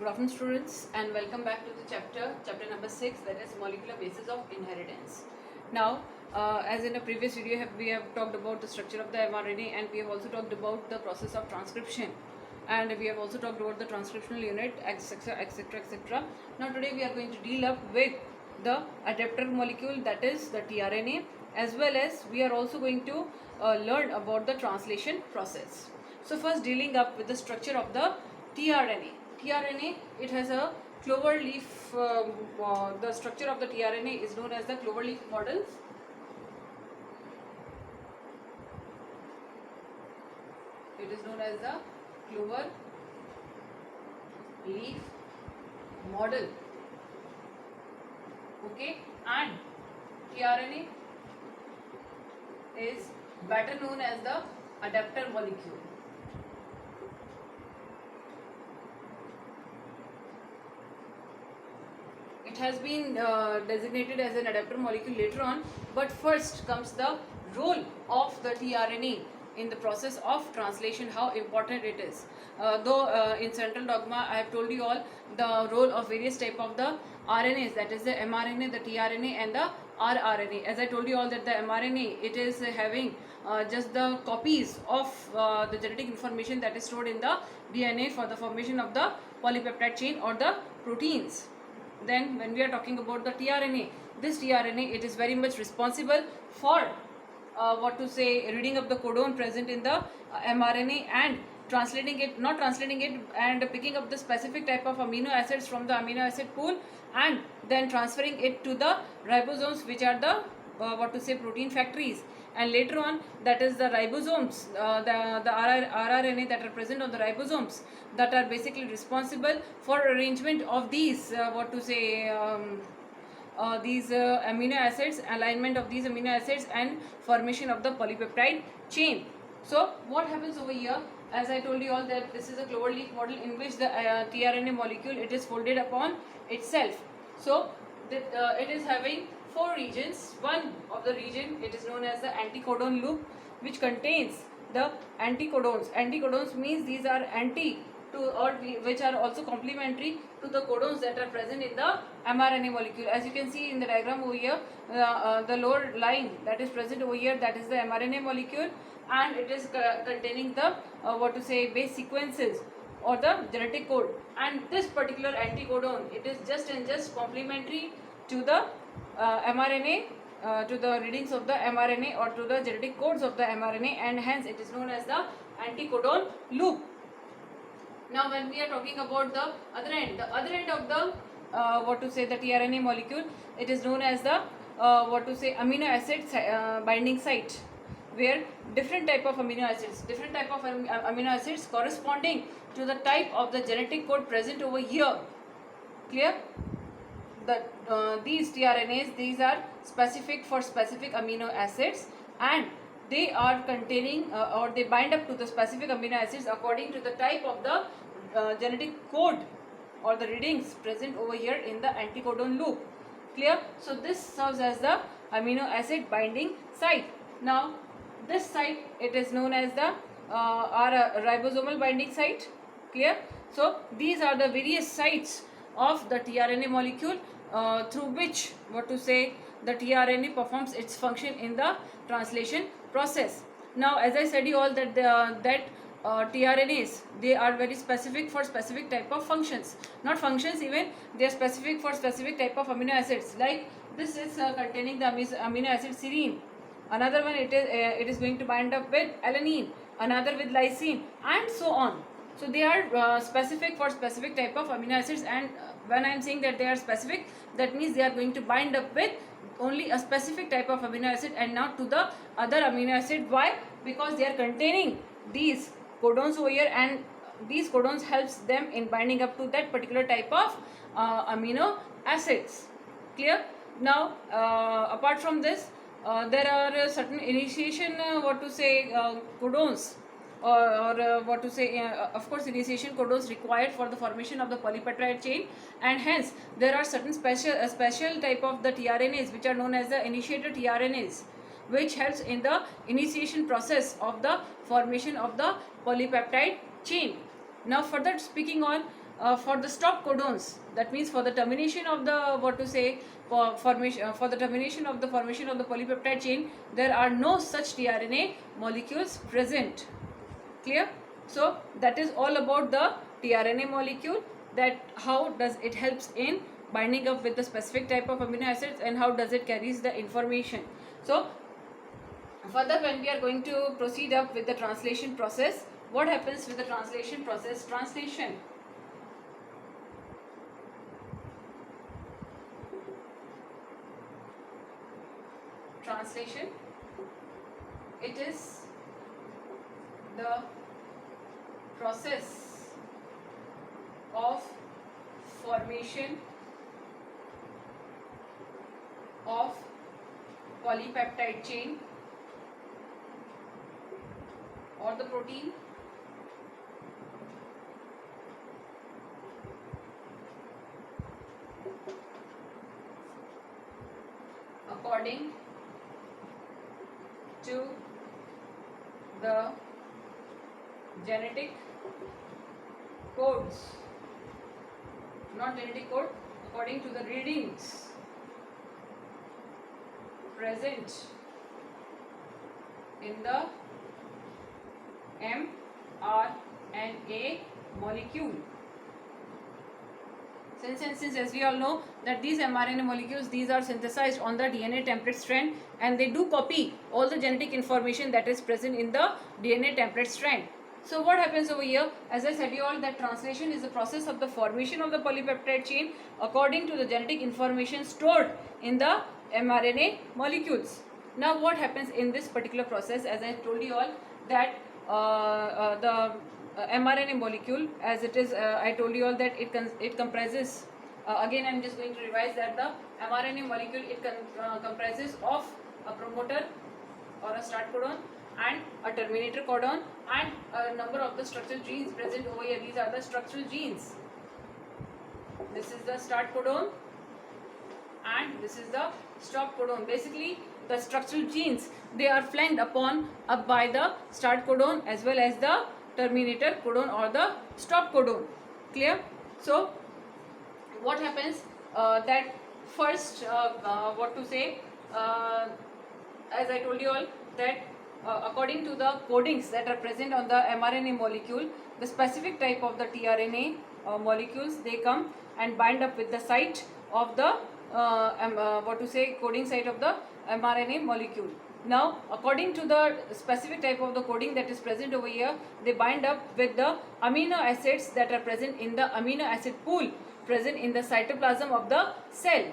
Good afternoon, students, and welcome back to the chapter number 6, that is molecular basis of inheritance. Now, as in a previous video, we have talked about the structure of the mRNA, and we have also talked about the process of transcription, and we have also talked about the transcriptional unit, etc., etc., etc. Now, today we are going to deal up with the adapter molecule, that is the tRNA, as well as we are also going to learn about the translation process. So, first dealing up with the structure of the tRNA. tRNA, it has a clover leaf. The structure of the tRNA is known as the clover leaf model. It is known as the clover leaf model. Okay, and tRNA is better known as the adapter molecule. It has been designated as an adapter molecule later on, but first comes the role of the tRNA in the process of translation, how important it is. Though in central dogma I have told you all the role of various type of the RNAs, that is the mRNA, the tRNA and the rRNA. As I told you all that the mRNA, it is having just the copies of the genetic information that is stored in the DNA for the formation of the polypeptide chain or the proteins. Then when we are talking about the tRNA, this tRNA, it is very much responsible for reading up the codon present in the mRNA and translating it, not translating it, and picking up the specific type of amino acids from the amino acid pool and then transferring it to the ribosomes, which are the protein factories. And later on, that is the ribosomes, the rRNA that are present on the ribosomes, that are basically responsible for arrangement of these amino acids, alignment of these amino acids and formation of the polypeptide chain. So what happens over here, as I told you all that this is a clover leaf model in which the tRNA molecule, it is folded upon itself. So it is having 4 regions. One of the region, it is known as the anticodon loop, which contains the anticodons. Anticodons means these are anti to, or which are also complementary to the codons that are present in the mRNA molecule. As you can see in the diagram over here, the lower line that is present over here, that is the mRNA molecule, and it is containing the base sequences or the genetic code. And this particular anticodon, it is just complementary to the mRNA, to the readings of the mRNA or to the genetic codes of the mRNA, and hence it is known as the anticodon loop. Now when we are talking about the other end of the the tRNA molecule, it is known as the amino acid binding site, where different type of amino acids corresponding to the type of the genetic code present over here. Clear? These tRNAs, these are specific for specific amino acids, and they are containing or they bind up to the specific amino acids according to the type of the genetic code or the readings present over here in the anticodon loop. Clear? So this serves as the amino acid binding site. Now this site, it is known as the ribosomal binding site. Clear? So these are the various sites of the tRNA molecule through which the tRNA performs its function in the translation process. Now as I said you all that tRNAs, they are very specific for specific type of functions, not functions even, they are specific for specific type of amino acids. Like this is containing the amino acid serine, another one it is going to bind up with alanine, another with lysine, and so on. So they are specific for specific type of amino acids, and when I am saying that they are specific, that means they are going to bind up with only a specific type of amino acid and not to the other amino acid. Why? Because they are containing these codons over here, and these codons helps them in binding up to that particular type of amino acids. Clear? Now apart from this, there are certain initiation codons of course initiation codons required for the formation of the polypeptide chain, and hence there are certain special type of the tRNAs which are known as the initiator tRNAs, which helps in the initiation process of the formation of the polypeptide chain. Now further speaking on for the stop codons, that means for the termination of the for the termination of the formation of the polypeptide chain, there are no such tRNA molecules present. Clear? So that is all about the tRNA molecule, that how does it helps in binding up with the specific type of amino acids and how does it carries the information. So further, when we are going to proceed up with the translation process, what happens with the translation process? Translation, it is the process of formation of polypeptide chain or the protein according to the genetic codes, not genetic code, according to the readings present in the mRNA molecule. Since as we all know that these mRNA molecules, these are synthesized on the DNA template strand, and they do copy all the genetic information that is present in the DNA template strand. So what happens over here? As I said you all, that translation is the process of the formation of the polypeptide chain according to the genetic information stored in the mRNA molecules. Now what happens in this particular process? As I told you all that the mRNA molecule, as it is, I told you all that it comprises, again I am just going to revise that the mRNA molecule, it comprises of a promoter or a start codon and a terminator codon and a number of the structural genes present over here. These are the structural genes. This is the start codon and this is the stop codon. Basically the structural genes, they are flanked upon up by the start codon as well as the terminator codon or the stop codon. Clear? So what happens that first what to say, as I told you all that according to the codings that are present on the mRNA molecule, the specific type of the tRNA molecules, they come and bind up with the site of the coding site of the mRNA molecule. Now according to the specific type of the coding that is present over here, they bind up with the amino acids that are present in the amino acid pool present in the cytoplasm of the cell.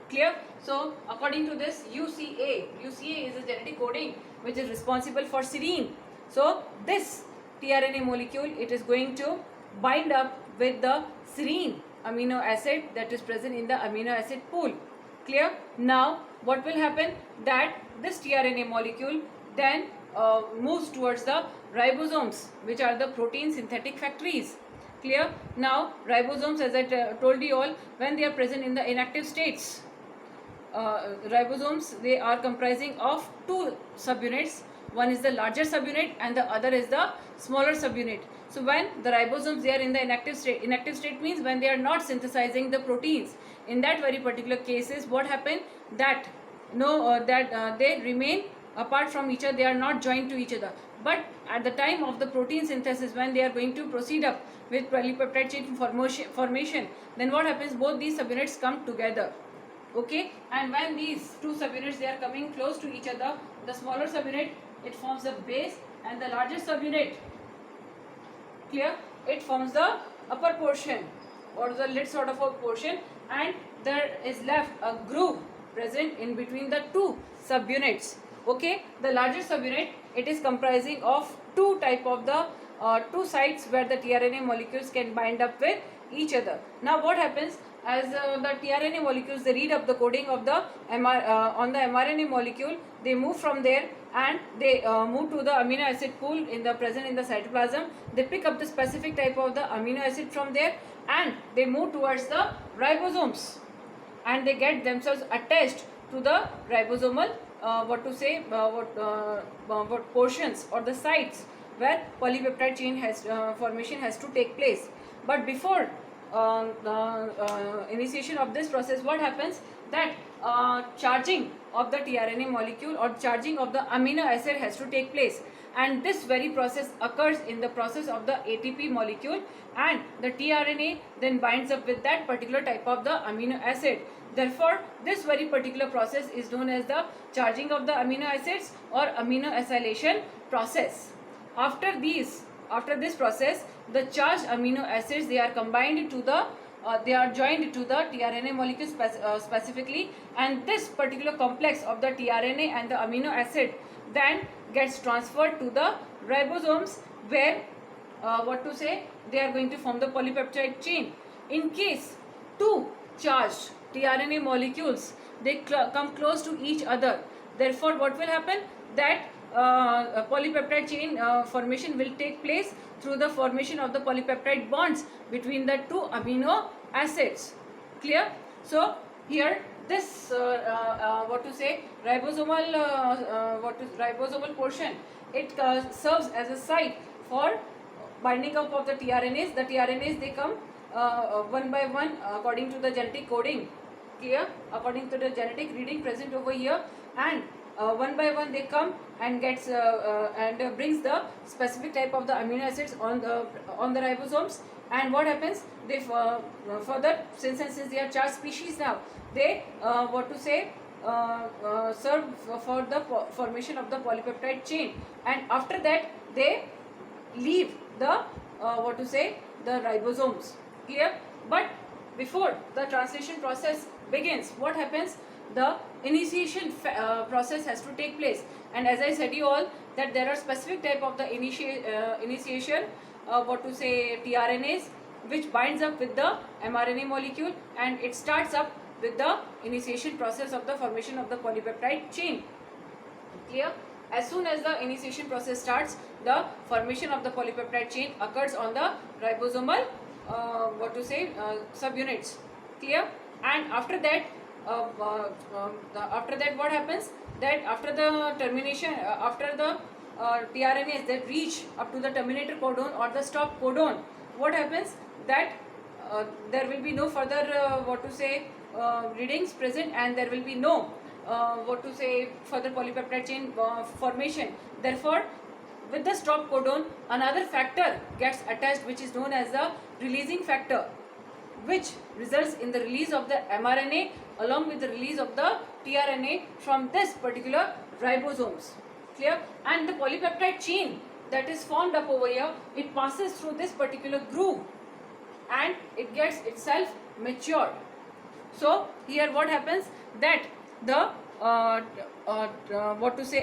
Clear? So according to this UCA is a genetic coding which is responsible for serine. So this tRNA molecule, it is going to bind up with the serine amino acid that is present in the amino acid pool. Clear? Now what will happen, that this tRNA molecule then moves towards the ribosomes, which are the protein synthetic factories. Clear? Now ribosomes, as I told you all, when they are present in the inactive states, ribosomes, they are comprising of two subunits. One is the larger subunit and the other is the smaller subunit. So when the ribosomes, they are in the inactive state means when they are not synthesizing the proteins. In that very particular cases, what happen, that they remain apart from each other, they are not joined to each other. But at the time of the protein synthesis, when they are going to proceed up with polypeptide chain formation, then what happens, both these subunits come together. Okay, and when these two subunits, they are coming close to each other, the smaller subunit, it forms the base, and the larger subunit, clear, it forms the upper portion or the lid sort of a portion, and there is left a groove present in between the two subunits. Okay, the larger subunit, it is comprising of two type of the two sites where the tRNA molecules can bind up with each other. Now what happens, as the tRNA molecules, they read up the coding of the on the mRNA molecule, they move from there and they move to the amino acid pool present in the cytoplasm. They pick up the specific type of the amino acid from there and they move towards the ribosomes, and they get themselves attached to the ribosomal what portions or the sites where polypeptide chain formation has to take place. But before initiation of this process, what happens that charging of the tRNA molecule or charging of the amino acid has to take place, and this very process occurs in the process of the ATP molecule, and the tRNA then binds up with that particular type of the amino acid. Therefore, this very particular process is known as the charging of the amino acids or amino acylation process. After this process, the charged amino acids, they are combined to the they are joined to the tRNA molecule specifically, and this particular complex of the tRNA and the amino acid then gets transferred to the ribosomes, where they are going to form the polypeptide chain. In case two charged tRNA molecules, they come close to each other, therefore what will happen, that a polypeptide chain formation will take place through the formation of the polypeptide bonds between the two amino acids. Clear? So here this ribosomal portion, it serves as a site for binding up of the tRNAs. The tRNAs, they come one by one according to the genetic coding. Clear? According to the genetic reading present over here, and one by one they come and gets brings the specific type of the amino acids on the ribosomes. And what happens, they further, since they are charged species now, they serve for the formation of the polypeptide chain, and after that they leave the the ribosomes. Clear? But before the translation process begins, what happens, the initiation process has to take place. And as I said you all, that there are specific type of the initiation tRNAs, which binds up with the mRNA molecule, and it starts up with the initiation process of the formation of the polypeptide chain. Clear? As soon as the initiation process starts, the formation of the polypeptide chain occurs on the ribosomal subunits. Clear? And after that what happens, that after the termination, after the tRNAs that reach up to the terminator codon or the stop codon, what happens, that there will be no further readings present, and there will be no further polypeptide chain formation. Therefore, with the stop codon, another factor gets attached, which is known as the releasing factor, which results in the release of the mRNA along with the release of the tRNA from this particular ribosomes. Clear? And the polypeptide chain that is formed up over here, it passes through this particular groove and it gets itself matured. So here what happens, that the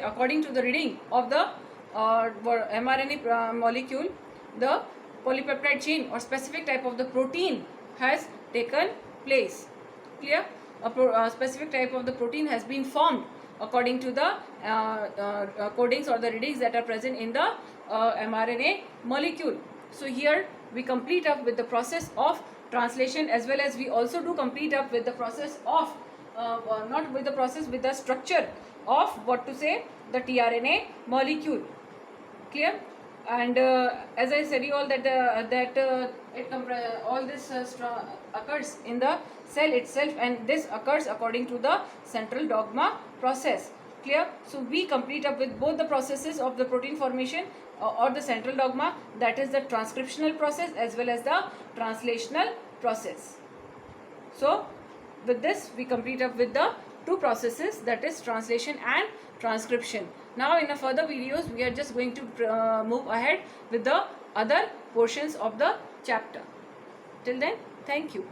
according to the reading of the mRNA molecule, the polypeptide chain or specific type of the protein has taken place. Clear? A specific type of the protein has been formed according to the codings or the readings that are present in the mRNA molecule. So here we complete up with the process of translation, as well as we also do complete up with the process of with the structure of the tRNA molecule. Clear? And as I said you all, that all this occurs in the cell itself, and this occurs according to the central dogma process. Clear? So we complete up with both the processes of the protein formation or the central dogma, that is the transcriptional process as well as the translational process. So with this we complete up with the two processes, that is translation and transcription. Now in the further videos we are just going to move ahead with the other portions of the chapter. Till then, thank you.